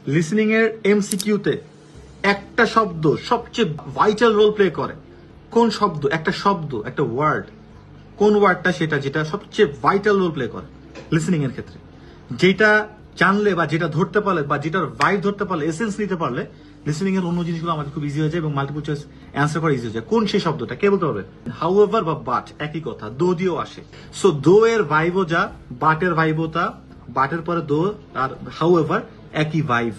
Listening এর এমসিকিউতে একটা শব্দ সবচেয়ে ভাইটাল রোল প্লে করে। কোন শব্দ? একটা শব্দ, একটা ওয়ার্ড। কোন ওয়ার্ডটা সেটা যেটা সবচেয়ে ভাইটাল রোল প্লে করে লিসনিং এর ক্ষেত্রে, যেটা জানলে বা যেটা ধরতে পারলে বা যেটার ভাইব ধরতে পারলে, এসেন্স নিতে পারলে লিসনিং এর অন্য জিনিসগুলো আমাদের খুব ইজি হয়ে যায় এবং মাল্টিপল চয়েস অ্যান্সার করা ইজি হয়ে যায়। কোন সেই শব্দটা কে বলতে পারবে? হাউএভার বা বাট একই কথা, দো দিয়েও আসে। সো দো এর ভাইবও যা, বাটের ভাইবও তা, বাটের পরে দো আর হাউএভার একই ভাইব।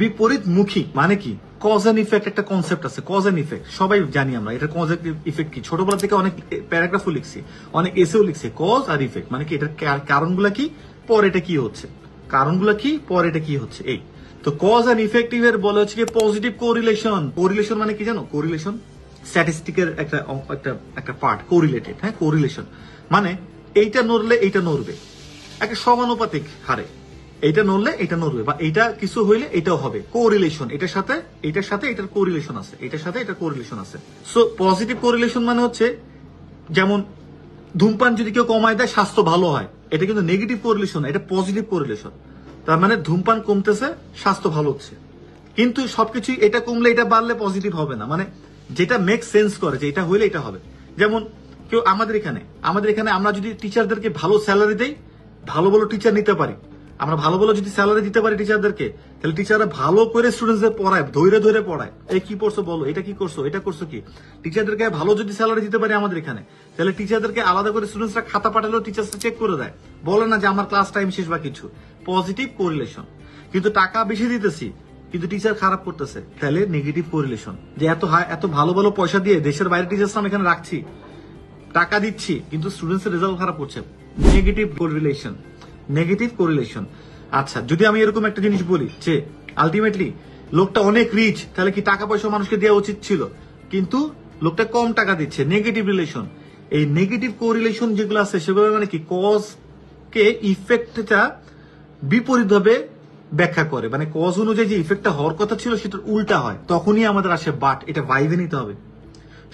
বিপরীতমুখী মানে কি? কজ এন্ড ইফেক্ট একটা কনসেপ্ট আছে, কজ এন্ড ইফেক্ট সবাই জানি আমরা। এটা কজ এন্ড ইফেক্ট কি ছোটবেলা থেকে অনেক প্যারাগ্রাফও লিখছি, অনেক এসেও লিখছি। কজ আর ইফেক্ট মানে কি? এটার কারণগুলা কি, পরে এটা কি হচ্ছে, কারণগুলা কি, পরে এটা কি হচ্ছে। এই তো কজ এন্ড ইফেক্টিভ এর বলা হচ্ছে কি পজিটিভ কোরিলেশন। কোরিলেশন মানে কি জানো? কোরিলেশন স্ট্যাটিস্টিকের একটা পার্ট, কোরিলেটেড। হ্যাঁ, কোরিলেশন মানে এইটা নড়লে এইটা নড়বে একটা সমানুপাতিক হারে, এইটা নড়লে এটা নড়বে, বা এইটা কিছু হইলে এটাও হবে। কোরিলেশন, এটার সাথে এটার কোরিলেশন আছে, এটার সাথে এটার কোরিলেশন আছে। সো পজিটিভ কোরিলেশন মানে হচ্ছে যেমন ধূমপান যদি কেউ কমায় দেয় স্বাস্থ্য ভালো হয়, এটা কিন্তু নেগেটিভ কোরিলেশন, এটা পজিটিভ কোরিলেশন। তার মানে ধূমপান কমতেছে, স্বাস্থ্য ভালো হচ্ছে। কিন্তু সবকিছুই এটা কমলে এটা বাড়লে পজিটিভ হবে না, মানে যেটা মেক সেন্স করে যে এটা হইলে এটা হবে। যেমন কেউ আমাদের এখানে আমরা যদি টিচারদেরকে ভালো স্যালারি দেই, ভালো ভালো টিচার নিতে পারি, আমরা ভালো ভালো যদি স্যালারি দিতে পারি টিচারদেরকে, তাহলে টিচাররা ভালো করে স্টুডেন্টদের পড়ায়, ধৈর্য ধরে পড়ায়। এই কি পড়ছো বলো, এটা কি করছো, এটা করছো কি। টিচারদেরকে ভালো যদি স্যালারি দিতে পারি আমাদের এখানে, তাহলে টিচারদেরকে আলাদা করে স্টুডেন্টসরা খাতা পাঠালেও টিচার্সরা চেক করে দেয়, বলে না যে আমার ক্লাস টাইম শেষ বা কিছু। Positive correlation. কিন্তু টাকা বেশি দিতেছি কিন্তু টিচার খারাপ করতেছে, তাহলে নেগেটিভ কোরিলেশন। যে এত ভালো ভালো পয়সা দিয়ে দেশের বাইরে টিচার্স আমি এখানে রাখছি, টাকা দিচ্ছি, কিন্তু স্টুডেন্টস এর রেজাল্ট খারাপ করছে। Negative correlation, negative correlation. আচ্ছা, যদি আমি এরকম একটা জিনিস বলি যে আলটিমেটলি লোকটা অনেক রিচ, তাহলে কি টাকা পয়সা মানুষকে দেওয়া উচিত ছিল, কিন্তু লোকটা কম টাকা দিচ্ছে, নেগেটিভ রিলেশন। এই নেগেটিভ কোরিলেশন যেগুলো আছে সেগুলো মানে কি কজ কে ইফেক্টটা বিপরীতভাবে ব্যাখ্যা করে, মানে কজ অনুযায়ী যে ইফেক্টটা হওয়ার কথা ছিল সেটার উল্টা হয়, তখনই আমাদের আসে বাট। এটা ভাইবে নিতে হবে,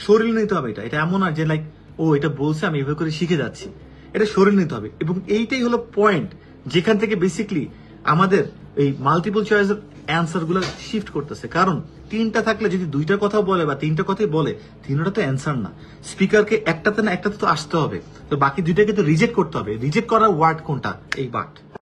শরীর নিতে হবে। এটা এমন না যে লাইক ও এটা বলছে আমি এভাবে করে শিখে যাচ্ছি, এটা শরীর নিতে হবে। এবং এইটাই হলো পয়েন্ট যেখান থেকে বেসিকলি আমাদের এই মাল্টিপল চয়েসের অ্যান্সার গুলো শিফট করতেছে। কারণ তিনটা থাকলে যদি দুইটা কথা বলে বা তিনটা কথাই বলে, তিনটা তো অ্যান্সার না। স্পিকারকে একটাতে না একটাতে তো আসতে হবে, তো বাকি দুইটাকে তো রিজেক্ট করতে হবে। রিজেক্ট করার ওয়ার্ড কোনটা? এই বাট।